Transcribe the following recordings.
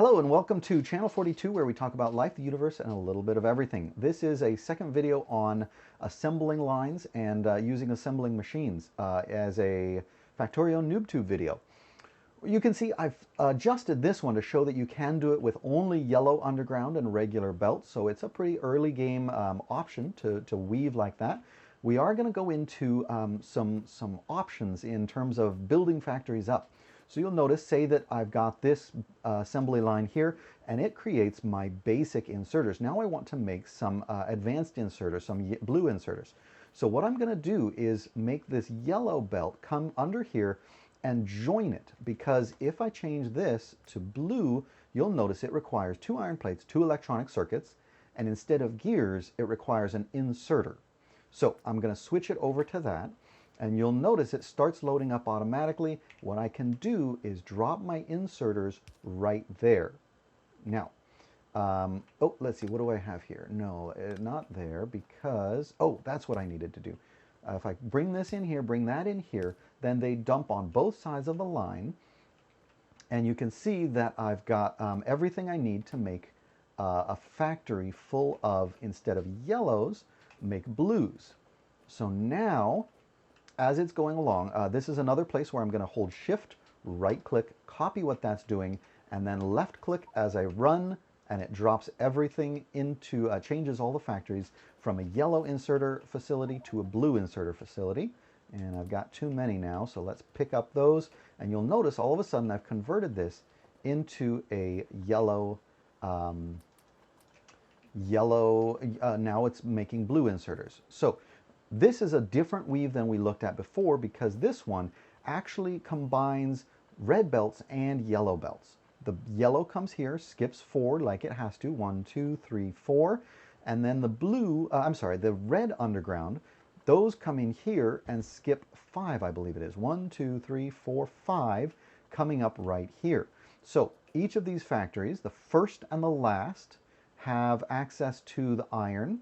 Hello and welcome to Channel 42, where we talk about life, the universe, and a little bit of everything. This is a second video on assembling lines and using assembling machines as a Factorio NoobTube video. You can see I've adjusted this one to show that you can do it with only yellow underground and regular belts, so it's a pretty early game option to weave like that. We are going to go into some options in terms of building factories up. So you'll notice, say that I've got this assembly line here, and it creates my basic inserters. Now I want to make some advanced inserters, some blue inserters. So what I'm going to do is make this yellow belt come under here and join it, because if I change this to blue, you'll notice it requires 2 iron plates, 2 electronic circuits, and instead of gears, it requires an inserter. So I'm going to switch it over to that. And you'll notice it starts loading up automatically. What I can do is drop my inserters right there. Now, oh, let's see, what do I have here? No, not there, because, oh, that's what I needed to do. If I bring this in here, bring that in here, then they dump on both sides of the line. And you can see that I've got everything I need to make a factory full of, instead of yellows, make blues. So now, as it's going along, this is another place where I'm going to hold shift, right click, copy what that's doing, and then left click as I run, and it drops everything into, changes all the factories from a yellow inserter facility to a blue inserter facility. And I've got too many now, so let's pick up those. And you'll notice all of a sudden I've converted this into a yellow, now it's making blue inserters. So this is a different weave than we looked at before, because this one actually combines red belts and yellow belts. The yellow comes here, skips 4 like it has to, 1, 2, 3, 4, and then the blue, the red underground, those come in here and skip 5, I believe it is. 1, 2, 3, 4, 5, coming up right here. So each of these factories, the first and the last, have access to the iron.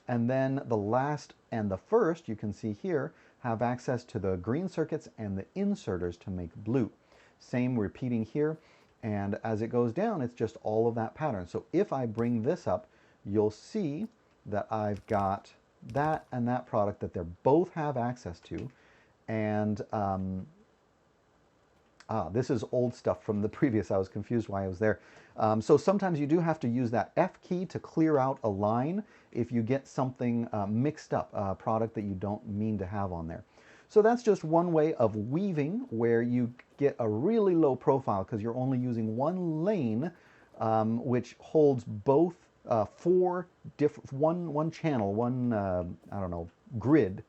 And then the last and the first, you can see here, have access to the green circuits and the inserters to make blue. Same repeating here, and as it goes down, it's just all of that pattern. So if I bring this up, you'll see that I've got that and that product that they both have access to. And this is old stuff from the previous. I was confused why I was there. So sometimes you do have to use that F key to clear out a line if you get something mixed up, a product that you don't mean to have on there. So that's just one way of weaving where you get a really low profile because you're only using one lane, which holds both one channel, I don't know, grid,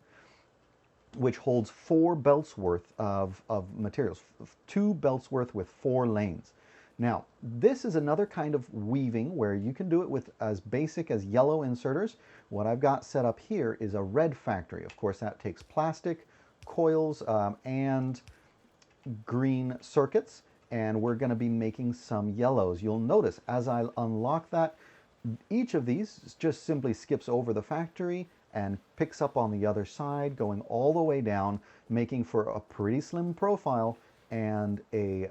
which holds 4 belts worth of materials, 2 belts worth with 4 lanes. Now, this is another kind of weaving where you can do it with as basic as yellow inserters. What I've got set up here is a red factory. Of course, that takes plastic, coils, and green circuits, and we're going to be making some yellows. You'll notice as I unlock that, each of these just simply skips over the factory and picks up on the other side, going all the way down, making for a pretty slim profile and a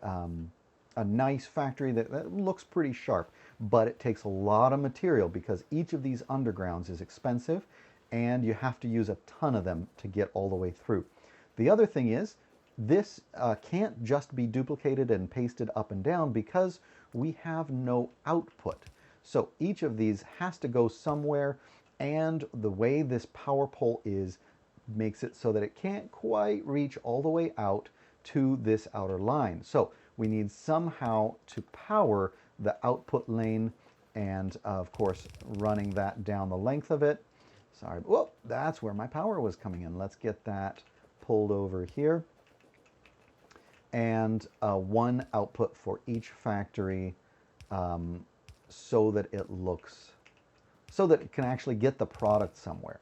nice factory that looks pretty sharp. But it takes a lot of material because each of these undergrounds is expensive and you have to use a ton of them to get all the way through. The other thing is, this can't just be duplicated and pasted up and down because we have no output. So each of these has to go somewhere, and the way this power pole is makes it so that it can't quite reach all the way out to this outer line. So we need somehow to power the output lane, and of course running that down the length of it. Sorry, whoop, that's where my power was coming in. Let's get that pulled over here. And one output for each factory, so that it looks, so that it can actually get the product somewhere.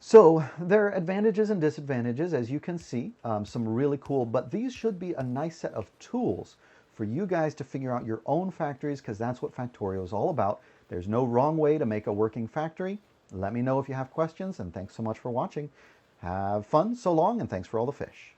So there are advantages and disadvantages, as you can see, some really cool, but these should be a nice set of tools for you guys to figure out your own factories, because that's what Factorio is all about. There's no wrong way to make a working factory. Let me know if you have questions, and thanks so much for watching. Have fun, so long, and thanks for all the fish.